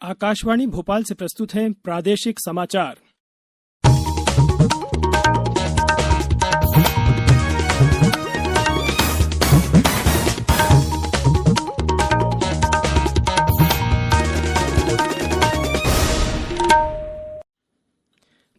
आकाशवाणी भोपाल से प्रस्तुत हैं प्रादेशिक समाचार।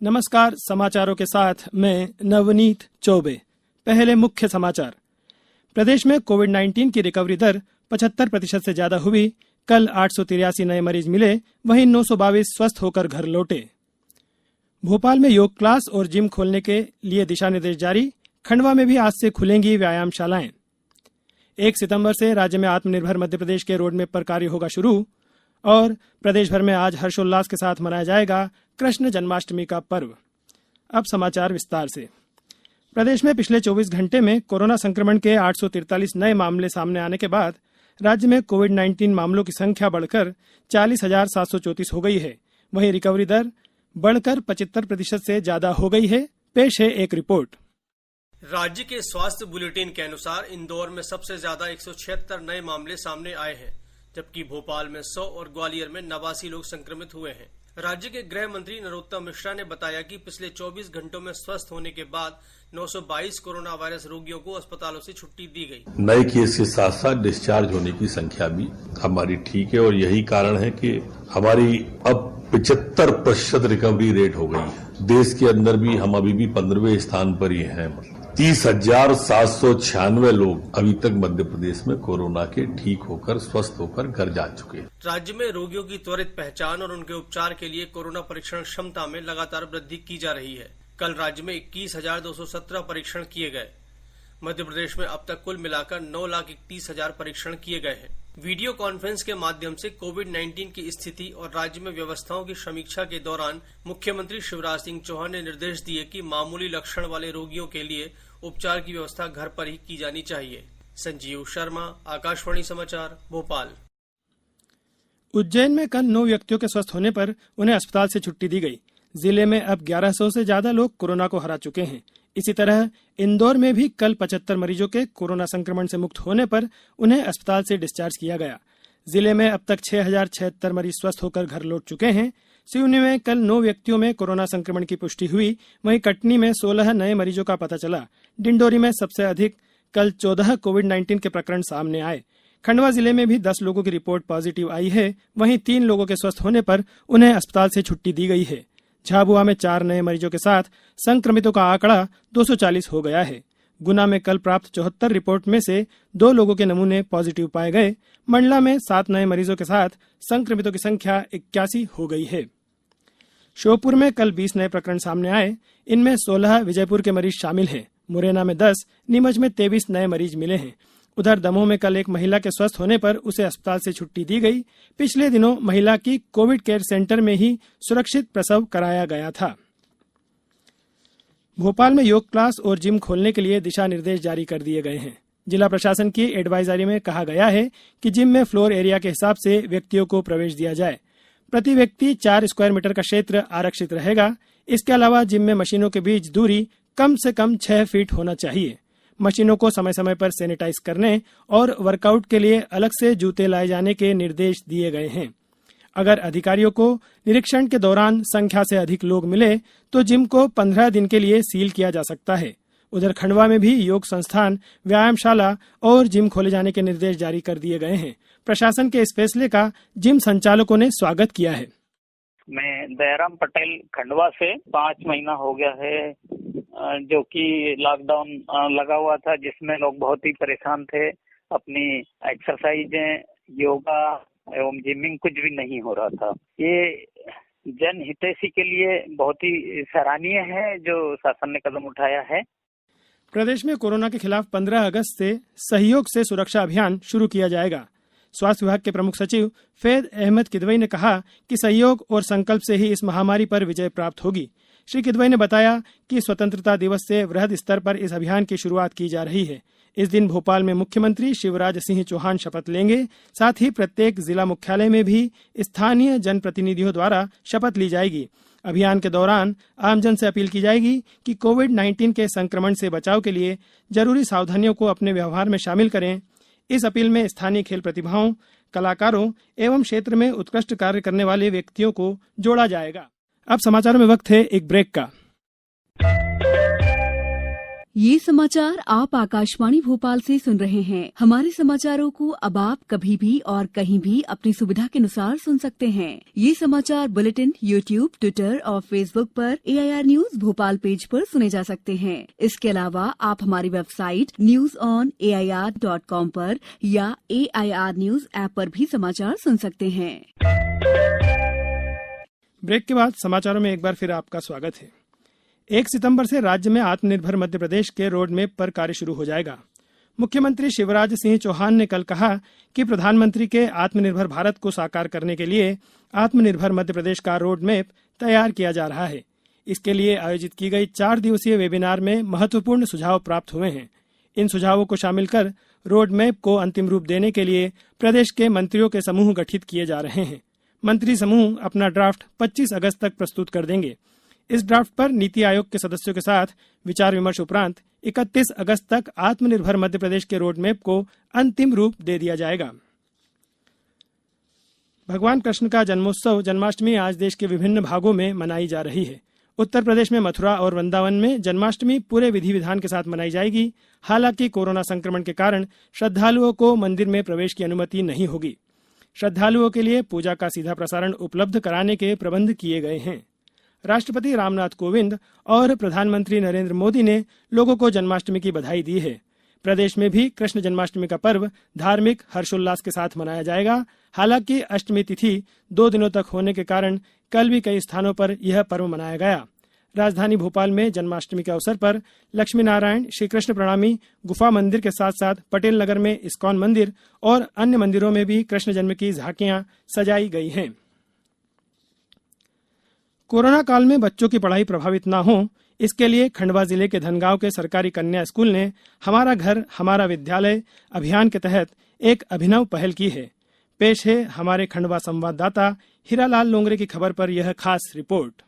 नमस्कार, समाचारों के साथ मैं नवनीत चौबे। पहले मुख्य समाचार। प्रदेश में कोविड-19 की रिकवरी दर 75% से ज्यादा हुई। कल 883 नए मरीज मिले, वहीं 922 स्वस्थ होकर घर लौटे। भोपाल में योग क्लास और जिम खोलने के लिए दिशा निर्देश जारी। खंडवा में भी आज से खुलेंगी व्यायामशालाएं। 1 सितंबर से राज्य में आत्मनिर्भर मध्यप्रदेश के रोडमैप पर कार्य होगा शुरू। और प्रदेश भर में आज हर्षोल्लास के साथ मनाया जाएगा कृष्ण जन्माष्टमी का पर्व। अब समाचार विस्तार से। प्रदेश में पिछले 24 घंटे में कोरोना संक्रमण के 843 नए मामले सामने आने के बाद राज्य में कोविड-19 मामलों की संख्या बढ़कर 40,734 हो गई है। वहीं रिकवरी दर बढ़कर 75% से ज्यादा हो गई है। पेश है एक रिपोर्ट। राज्य के स्वास्थ्य बुलेटिन के अनुसार इंदौर में सबसे ज्यादा 176 नए मामले सामने आए हैं, जबकि भोपाल में 100 और ग्वालियर में 89 लोग संक्रमित हुए हैं। राज्य के गृह मंत्री नरोत्तम मिश्रा ने बताया कि पिछले 24 घंटों में स्वस्थ होने के बाद 922 कोरोना वायरस रोगियों को अस्पतालों से छुट्टी दी गई। नए केस के साथ साथ डिस्चार्ज होने की संख्या भी हमारी ठीक है और यही कारण है कि हमारी अब 75% रिकवरी रेट हो गई है। देश के अंदर भी हम अभी भी 15वें स्थान पर ही हैं। 30,796 लोग अभी तक मध्य प्रदेश में कोरोना के ठीक होकर स्वस्थ होकर घर जा चुके हैं। राज्य में रोगियों की त्वरित पहचान और उनके उपचार के लिए कोरोना परीक्षण क्षमता में लगातार वृद्धि की जा रही है। कल राज्य में 21,217 परीक्षण किए गए। मध्य प्रदेश में अब तक कुल मिलाकर 9,31,000 परीक्षण किए गए हैं। वीडियो कॉन्फ्रेंस के माध्यम से कोविड-19 की स्थिति और राज्य में व्यवस्थाओं की समीक्षा के दौरान मुख्यमंत्री शिवराज सिंह चौहान ने निर्देश दिए कि मामूली लक्षण वाले रोगियों के लिए उपचार की व्यवस्था घर पर ही की जानी चाहिए। संजीव शर्मा, आकाशवाणी समाचार, भोपाल। उज्जैन में कल 9 व्यक्तियों के स्वस्थ होने पर उन्हें अस्पताल से छुट्टी दी गई। जिले में अब 1100 से ज्यादा लोग कोरोना को हरा चुके हैं। इसी तरह इंदौर में भी कल 75 मरीजों के कोरोना संक्रमण से मुक्त होने पर उन्हें अस्पताल से डिस्चार्ज किया गया। जिले में अब तक 6,076 मरीज स्वस्थ होकर घर लौट चुके हैं। सिवनी में कल 9 व्यक्तियों में कोरोना संक्रमण की पुष्टि हुई। वहीं कटनी में 16 नए मरीजों का पता चला। डिंडोरी में सबसे अधिक कल 14 कोविड-19 के प्रकरण सामने आए। खंडवा जिले में भी 10 लोगों की रिपोर्ट पॉजिटिव आई है। वहीं 3 लोगों के स्वस्थ होने पर उन्हें अस्पताल से छुट्टी दी गई है। झाबुआ में 4 नए मरीजों के साथ संक्रमितों का आंकड़ा 240 हो गया है। गुना में कल प्राप्त 74 रिपोर्ट में से 2 लोगों के नमूने पॉजिटिव पाए गए। मंडला में 7 नए मरीजों के साथ संक्रमितों की संख्या 81 हो गई है। श्योपुर में कल 20 नए प्रकरण सामने आए। इनमें 16 विजयपुर के मरीज शामिल हैं। मुरैना में 10, नीमच में 23 नए मरीज मिले हैं। उधर दमोह में कल एक महिला के स्वस्थ होने पर उसे अस्पताल से छुट्टी दी गई। पिछले दिनों महिला की कोविड केयर सेंटर में ही सुरक्षित प्रसव कराया गया था। भोपाल में योग क्लास और जिम खोलने के लिए दिशा निर्देश जारी कर दिए गए हैं। जिला प्रशासन की एडवाइजरी में कहा गया है कि जिम में फ्लोर एरिया के हिसाब से व्यक्तियों को प्रवेश दिया जाए। प्रति व्यक्ति 4 स्क्वायर मीटर का क्षेत्र आरक्षित रहेगा। इसके अलावा जिम में मशीनों के बीच दूरी कम से कम 6 फीट होना चाहिए। मशीनों को समय समय पर सैनिटाइज करने और वर्कआउट के लिए अलग से जूते लाए जाने के निर्देश दिए गए हैं। अगर अधिकारियों को निरीक्षण के दौरान संख्या से अधिक लोग मिले तो जिम को 15 दिन के लिए सील किया जा सकता है। उधर खंडवा में भी योग संस्थान, व्यायामशाला और जिम खोले जाने के निर्देश जारी कर दिए गए हैं। प्रशासन के इस फैसले का जिम संचालकों ने स्वागत किया है। मैं दयाराम पटेल खंडवा से 5 महीना हो गया है जो कि लॉकडाउन लगा हुआ था, जिसमें लोग बहुत ही परेशान थे। अपनी एक्सरसाइजें, योगा एवं जिमिंग कुछ भी नहीं हो रहा था। ये जन हितैषी के लिए बहुत ही सराहनीय है जो शासन ने कदम उठाया है। प्रदेश में कोरोना के खिलाफ 15 अगस्त से सहयोग से सुरक्षा अभियान शुरू किया जाएगा। स्वास्थ्य विभाग के प्रमुख सचिव फैद अहमद किदवई ने कहा कि सहयोग और संकल्प से ही इस महामारी पर विजय प्राप्त होगी। श्री किदवई ने बताया कि स्वतंत्रता दिवस से वृहद स्तर पर इस अभियान की शुरुआत की जा रही है। इस दिन भोपाल में मुख्यमंत्री शिवराज सिंह चौहान शपथ लेंगे। साथ ही प्रत्येक जिला मुख्यालय में भी स्थानीय जनप्रतिनिधियों द्वारा शपथ ली जाएगी। अभियान के दौरान आमजन से अपील की जाएगी कि कोविड-19 के संक्रमण से बचाव के लिए जरूरी सावधानियों को अपने व्यवहार में शामिल करें। इस अपील में स्थानीय खेल प्रतिभाओं, कलाकारों एवं क्षेत्र में उत्कृष्ट कार्य करने वाले व्यक्तियों को जोड़ा जाएगा। अब समाचारों में वक्त है एक ब्रेक का। ये समाचार आप आकाशवाणी भोपाल से सुन रहे हैं। हमारे समाचारों को अब आप कभी भी और कहीं भी अपनी सुविधा के अनुसार सुन सकते हैं। ये समाचार बुलेटिन यूट्यूब, ट्विटर और फेसबुक पर AIR न्यूज भोपाल पेज पर सुने जा सकते हैं। इसके अलावा आप हमारी वेबसाइट newsonair.com पर या AIR न्यूज ऐप पर भी समाचार सुन सकते हैं। ब्रेक के बाद समाचारों में एक बार फिर आपका स्वागत है। 1 सितंबर से राज्य में आत्मनिर्भर मध्य प्रदेश के रोड मैप पर कार्य शुरू हो जाएगा। मुख्यमंत्री शिवराज सिंह चौहान ने कल कहा कि प्रधानमंत्री के आत्मनिर्भर भारत को साकार करने के लिए आत्मनिर्भर मध्य प्रदेश का रोड मैप तैयार किया जा रहा है। इसके लिए आयोजित की गई 4 दिवसीय वेबिनार में महत्वपूर्ण सुझाव प्राप्त हुए हैं। इन सुझावों को शामिल कर रोड मैप को अंतिम रूप देने के लिए प्रदेश के मंत्रियों के समूह गठित किए जा रहे हैं। मंत्री समूह अपना ड्राफ्ट 25 अगस्त तक प्रस्तुत कर देंगे। इस ड्राफ्ट पर नीति आयोग के सदस्यों के साथ विचार विमर्श उपरांत 31 अगस्त तक आत्मनिर्भर मध्य प्रदेश के रोड मैप को अंतिम रूप दे दिया जाएगा। भगवान कृष्ण का जन्मोत्सव जन्माष्टमी आज देश के विभिन्न भागों में मनाई जा रही है। उत्तर प्रदेश में मथुरा और वृंदावन में जन्माष्टमी पूरे विधि विधान के साथ मनाई जाएगी। हालांकि कोरोना संक्रमण के कारण श्रद्धालुओं को मंदिर में प्रवेश की अनुमति नहीं होगी। श्रद्धालुओं के लिए पूजा का सीधा प्रसारण उपलब्ध कराने के प्रबंध किए गए हैं। राष्ट्रपति रामनाथ कोविंद और प्रधानमंत्री नरेंद्र मोदी ने लोगों को जन्माष्टमी की बधाई दी है। प्रदेश में भी कृष्ण जन्माष्टमी का पर्व धार्मिक हर्षोल्लास के साथ मनाया जाएगा। हालांकि अष्टमी तिथि 2 दिनों तक होने के कारण कल भी कई स्थानों पर यह पर्व मनाया गया। राजधानी भोपाल में जन्माष्टमी के अवसर पर लक्ष्मी नारायण, श्री कृष्ण प्रणामी गुफा मंदिर के साथ साथ पटेल नगर में इस्कॉन मंदिर और अन्य मंदिरों में भी कृष्ण जन्म की झांकियां सजाई गई हैं। कोरोना काल में बच्चों की पढ़ाई प्रभावित न हो, इसके लिए खंडवा जिले के धनगांव के सरकारी कन्या स्कूल ने हमारा घर हमारा विद्यालय अभियान के तहत एक अभिनव पहल की है। पेश है हमारे खंडवा संवाददाता हीरालाल लोंगरे की खबर पर यह खास रिपोर्ट।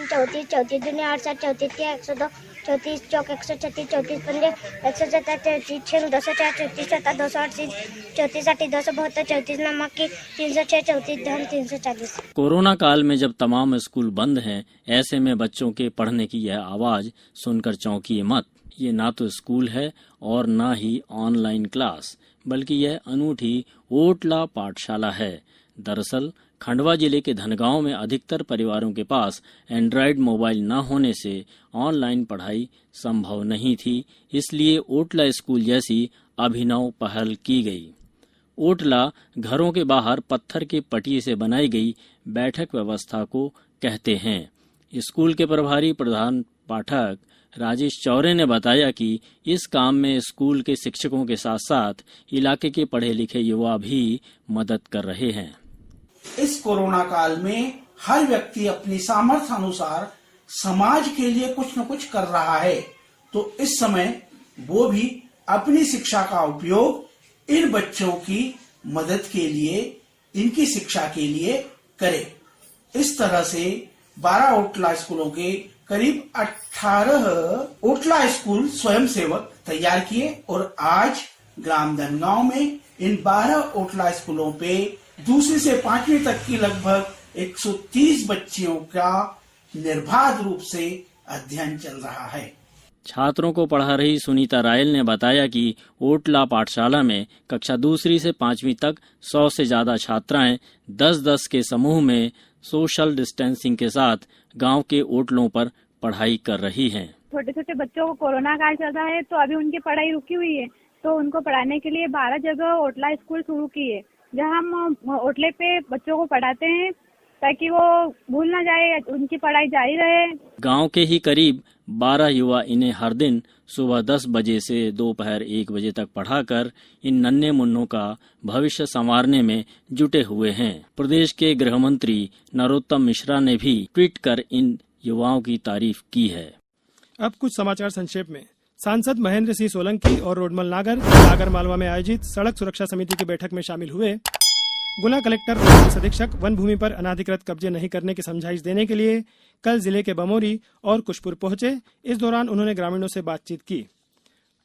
34 दुनिया 8 7 34 102 34 चौक 136 34 पंजे 177 34 6 204 34 7 238 34 60 272 34 नमक की 306 34 धन 340। कोरोना काल में जब तमाम स्कूल बंद हैं, ऐसे में बच्चों के पढ़ने की यह आवाज सुनकर चौंकिए मत। ये ना तो स्कूल है और ना ही ऑनलाइन क्लास, बल्कि यह अनूठी ओटला पाठशाला है। दरअसल खंडवा जिले के धनगांव में अधिकतर परिवारों के पास एंड्रॉयड मोबाइल न होने से ऑनलाइन पढ़ाई संभव नहीं थी, इसलिए ओटला स्कूल जैसी अभिनव पहल की गई। ओटला घरों के बाहर पत्थर के पटिये से बनाई गई बैठक व्यवस्था को कहते हैं। स्कूल के प्रभारी प्रधान पाठक राजेश चौरे ने बताया कि इस काम में स्कूल के शिक्षकों के साथ साथ इलाके के पढ़े लिखे युवा भी मदद कर रहे हैं। इस कोरोना काल में हर व्यक्ति अपनी सामर्थ्य अनुसार समाज के लिए कुछ न कुछ कर रहा है, तो इस समय वो भी अपनी शिक्षा का उपयोग इन बच्चों की मदद के लिए, इनकी शिक्षा के लिए करे। इस तरह से 12 ओटला स्कूलों के करीब 18 ओटला स्कूल स्वयंसेवक तैयार किए और आज ग्राम धनगांव में इन 12 ओटला स्कूलों पे दूसरी से 5वीं तक की लगभग 130 बच्चियों का निर्बाध रूप से अध्ययन चल रहा है। छात्रों को पढ़ा रही सुनीता रायल ने बताया कि ओटला पाठशाला में कक्षा 2 से 5वीं तक 100 से ज्यादा छात्राएं 10-10 के समूह में सोशल डिस्टेंसिंग के साथ गांव के ओटलों पर पढ़ाई कर रही हैं। छोटे छोटे बच्चों को कोरोना काल चल रहा है, तो अभी उनकी पढ़ाई रुकी हुई है, तो उनको पढ़ाने के लिए 12 जगह ओटला स्कूल शुरू किए, जहाँ हम ओटले पे बच्चों को पढ़ाते हैं ताकि वो भूल ना जाए, उनकी पढ़ाई जारी रहे। गांव के ही करीब 12 युवा इन्हें हर दिन सुबह 10 बजे से दोपहर 1 बजे तक पढ़ाकर इन नन्हे मुन्नों का भविष्य संवारने में जुटे हुए हैं। प्रदेश के गृह मंत्री नरोत्तम मिश्रा ने भी ट्वीट कर इन युवाओं की तारीफ की है। अब कुछ समाचार संक्षेप में। सांसद महेंद्र सिंह सोलंकी और रोडमल नागर मालवा में आयोजित सड़क सुरक्षा समिति की बैठक में शामिल हुए। गुना कलेक्टर और पुलिस अधीक्षक वन भूमि पर अनाधिकृत कब्जे नहीं करने की समझाइश देने के लिए कल जिले के बमोरी और कुशपुर पहुंचे। इस दौरान उन्होंने ग्रामीणों से बातचीत की।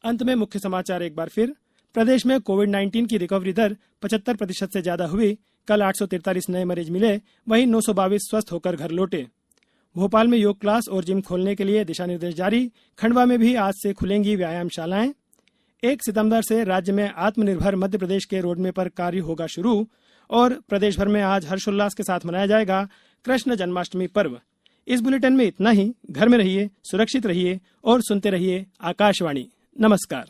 अंत में मुख्य समाचार एक बार फिर। प्रदेश में कोविड-19 की रिकवरी दर 75% से ज्यादा हुई। कल 843 नए मरीज मिले, वहीं 922 स्वस्थ होकर घर लौटे। भोपाल में योग क्लास और जिम खोलने के लिए दिशा निर्देश जारी। खंडवा में भी आज से खुलेंगी व्यायामशालाएं। 1 सितंबर से राज्य में आत्मनिर्भर मध्य प्रदेश के रोडमैप पर कार्य होगा शुरू। और प्रदेश भर में आज हर्षोल्लास के साथ मनाया जाएगा कृष्ण जन्माष्टमी पर्व। इस बुलेटिन में इतना ही। घर में रहिए, सुरक्षित रहिए और सुनते रहिए आकाशवाणी। नमस्कार।